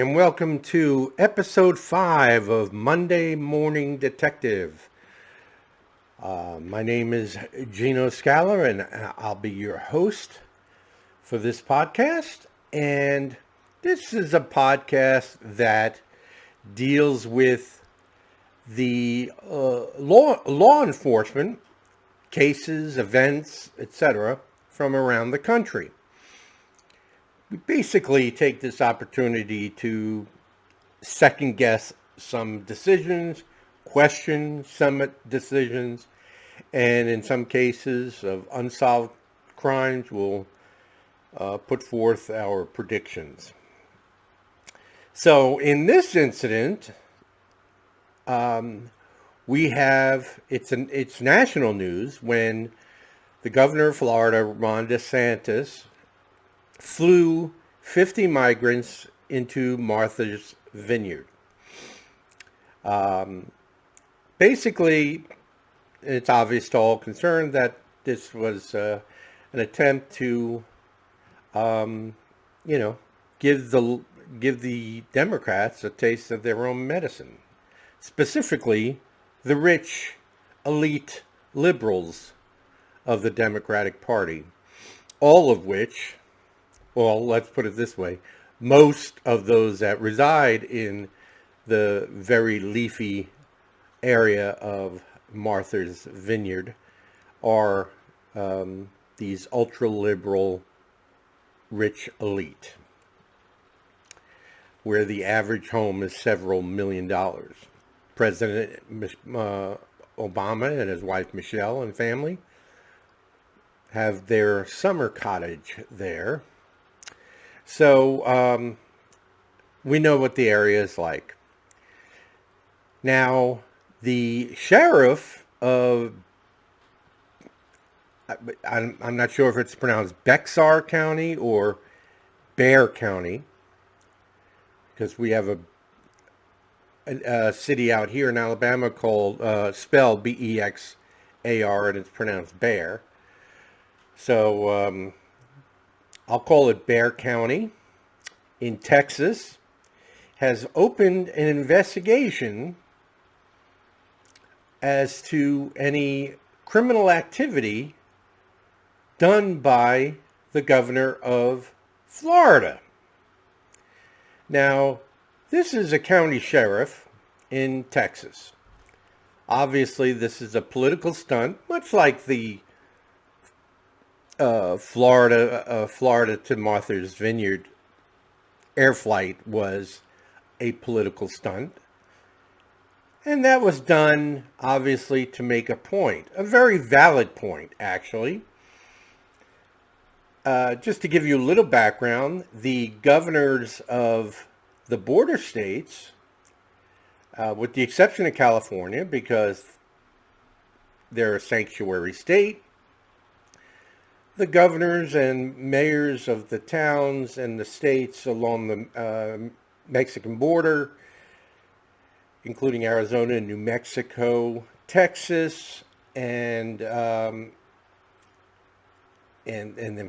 and welcome to episode 5 of Monday Morning Detective. My name is Gino Scala, and I'll be your host for this podcast. And this is a podcast that deals with the law enforcement cases, events, etc. from around the country. We basically take this opportunity to second guess some decisions, question some decisions, and in some cases of unsolved crimes, we'll put forth our predictions. So in this incident, we have, it's national news when the governor of Florida, Ron DeSantis, flew 50 migrants into Martha's Vineyard. Basically, it's obvious to all concerned that this was an attempt to, give the Democrats a taste of their own medicine. Specifically, the rich, elite liberals of the Democratic Party, all of which, well, let's put it this way, most of those that reside in the very leafy area of Martha's Vineyard are these ultra-liberal rich elite, where the average home is several $1 million. President Obama and his wife Michelle and family have their summer cottage there. So we know what the area is like. Now, the sheriff of, I'm not sure if it's pronounced Bexar County or Bear County, because we have a city out here in Alabama called, spelled Bexar, and it's pronounced Bear. So I'll call it Bear County in Texas, has opened an investigation as to any criminal activity done by the governor of Florida. Now, this is a county sheriff in Texas. Obviously, this is a political stunt, much like the Florida to Martha's Vineyard air flight was a political stunt. And that was done, obviously, to make a point. A very valid point, actually. Just to give you a little background, the governors of the border states, with the exception of California, because they're a sanctuary state, the governors and mayors of the towns and the states along the Mexican border, including Arizona, New Mexico, Texas, and then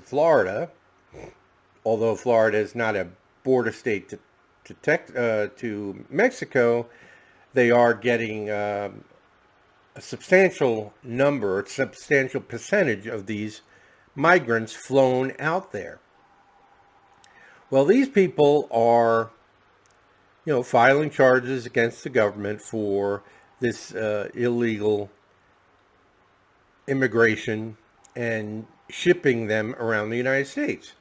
Florida, although Florida is not a border state to Mexico, they are getting a substantial percentage of these migrants flown out there. Well, these people are, filing charges against the government for this illegal immigration and shipping them around the United States.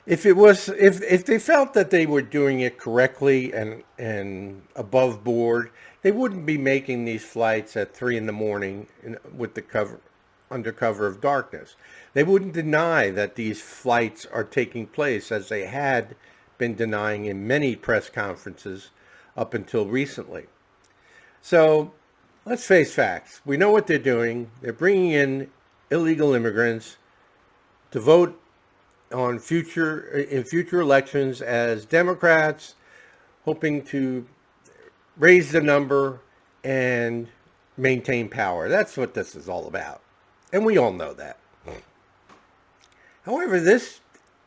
If they felt that they were doing it correctly and above board, they wouldn't be making these flights at 3 a.m. with under cover of darkness. They wouldn't deny that these flights are taking place, as they had been denying in many press conferences up until recently. So let's face facts. We know what they're doing. They're bringing in illegal immigrants to vote on future elections as Democrats, hoping to raise the number and maintain power. That's what this is all about. And we all know that. However, this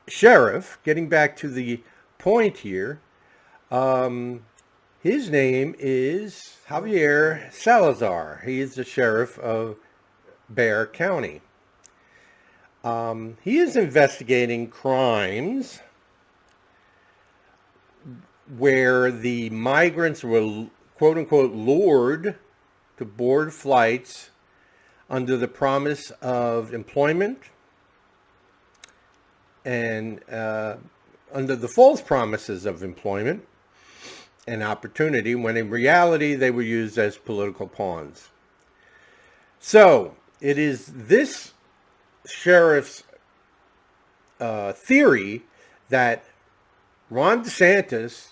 sheriff, getting back to the point here, His name is Javier Salazar. He is the sheriff of Bexar County. He is investigating crimes where the migrants were, quote unquote, lured to board flights under the promise of employment and under the false promises of employment and opportunity, when in reality they were used as political pawns. So it is this sheriff's theory that Ron DeSantis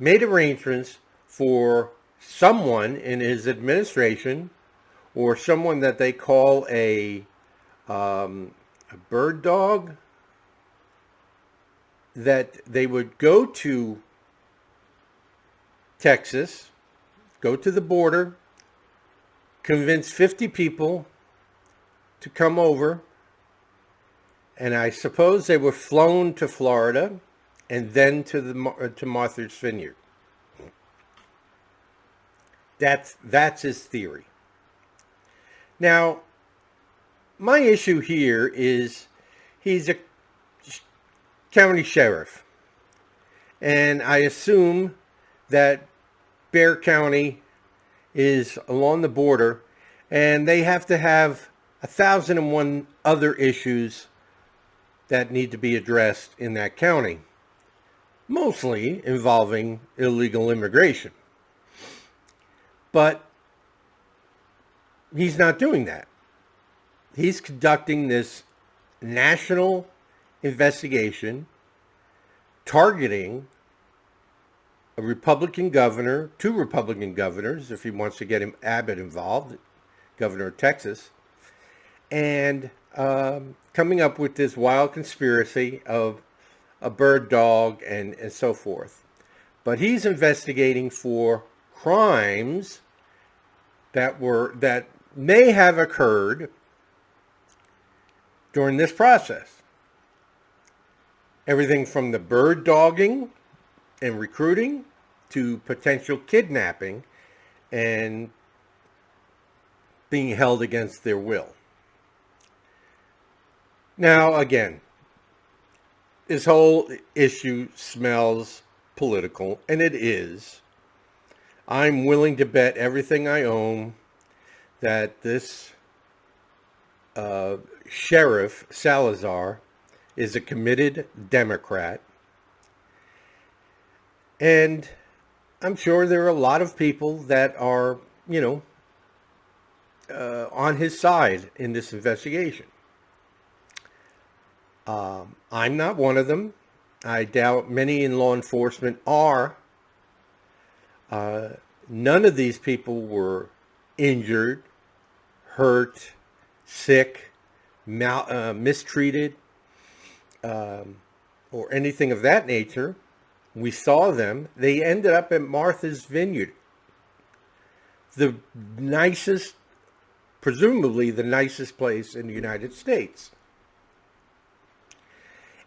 made arrangements for someone in his administration, or someone that they call a bird dog, that they would go to Texas, go to the border, convince 50 people to come over, and I suppose they were flown to Florida and then to Martha's Vineyard. That's his theory. Now, my issue here is he's a county sheriff, and I assume that Bexar County is along the border, and they have to have 1,001 other issues that need to be addressed in that county, mostly involving illegal immigration. But he's not doing that. He's conducting this national investigation targeting a Republican governor, two Republican governors, if he wants to get Abbott involved, governor of Texas, and coming up with this wild conspiracy of a bird dog and so forth. But he's investigating for crimes that may have occurred during this process. Everything from the bird dogging and recruiting to potential kidnapping and being held against their will. Now, again, this whole issue smells political, and it is. I'm willing to bet everything I own that this Sheriff Salazar is a committed Democrat. And I'm sure there are a lot of people that are, on his side in this investigation. I'm not one of them. I doubt many in law enforcement are. None of these people were injured, hurt, sick, mistreated, or anything of that nature. We saw them. They ended up at Martha's Vineyard, the nicest, presumably the nicest place in the United States.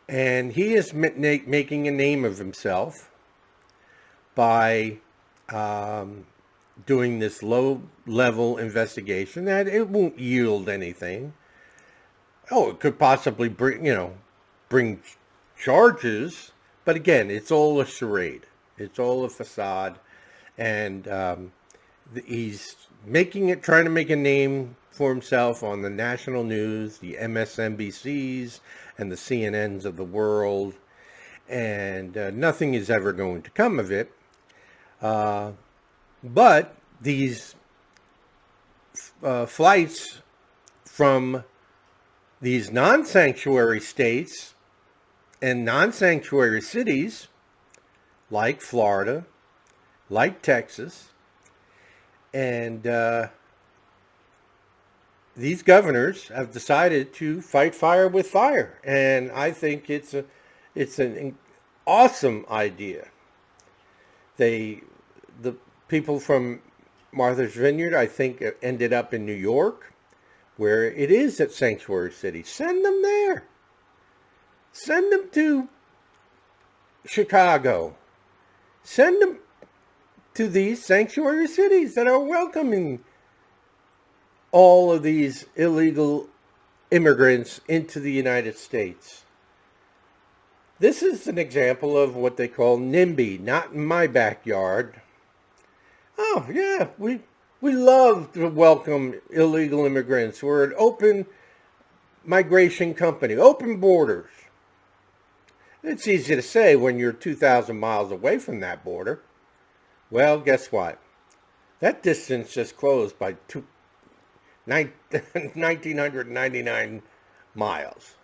And he is making a name of himself by doing this low-level investigation that it won't yield anything. Oh, it could possibly bring charges, but again, it's all a charade. It's all a facade, and he's trying to make a name for himself on the national news, the MSNBCs and the CNNs of the world, and nothing is ever going to come of it. But these flights from these non-sanctuary states and non-sanctuary cities like Florida, like Texas, and these governors have decided to fight fire with fire, and I think it's an awesome idea. The people from Martha's Vineyard, I think, ended up in New York, where it is at sanctuary city. Send them there. Send them to Chicago. Send them to these sanctuary cities that are welcoming all of these illegal immigrants into the United States. This is an example of what they call NIMBY, not in my backyard. Oh, yeah, we love to welcome illegal immigrants. We're an open migration company, open borders. It's easy to say when you're 2,000 miles away from that border. Well, guess what? That distance just closed by 1,999 miles.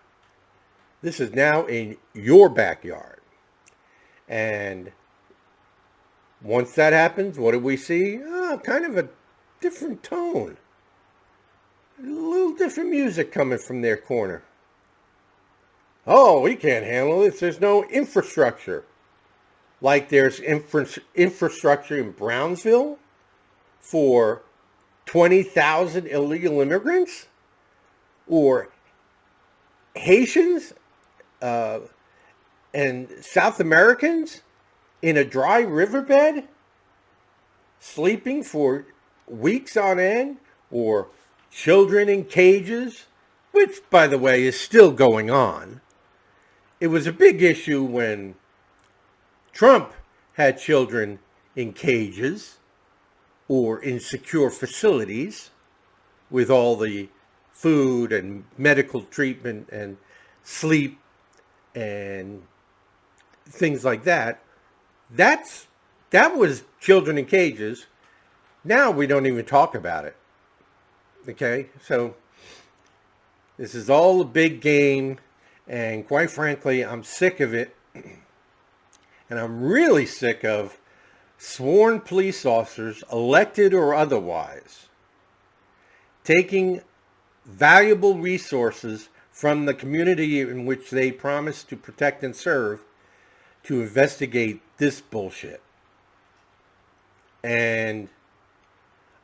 This is now in your backyard. And once that happens, what do we see? Oh, kind of a different tone. A little different music coming from their corner. Oh, we can't handle this. There's no infrastructure. Like there's infrastructure in Brownsville for 20,000 illegal immigrants? Or Haitians and South Americans in a dry riverbed sleeping for weeks on end? Or children in cages, which, by the way, is still going on. It was a big issue when Trump had children in cages or in secure facilities with all the food and medical treatment and sleep and things like that. That was children in cages. Now we don't even talk about it. Okay, so this is all a big game, and quite frankly, I'm sick of it. And I'm really sick of sworn police officers, elected or otherwise, taking valuable resources from the community in which they promise to protect and serve to investigate this bullshit. And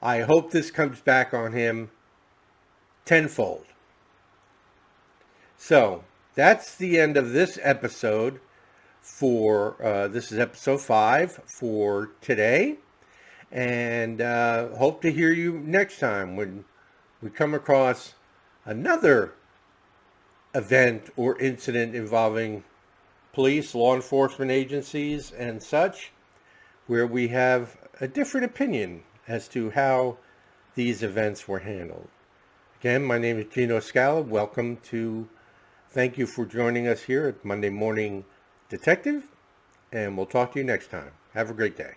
I hope this comes back on him tenfold. So that's the end of this episode for, this is episode 5 for today. And hope to hear you next time when we come across another event or incident involving police, law enforcement agencies, and such, where we have a different opinion as to how these events were handled. Again, my name is Gino Scala. Welcome to, thank you for joining us here at Monday Morning Detective, and we'll talk to you next time. Have a great day.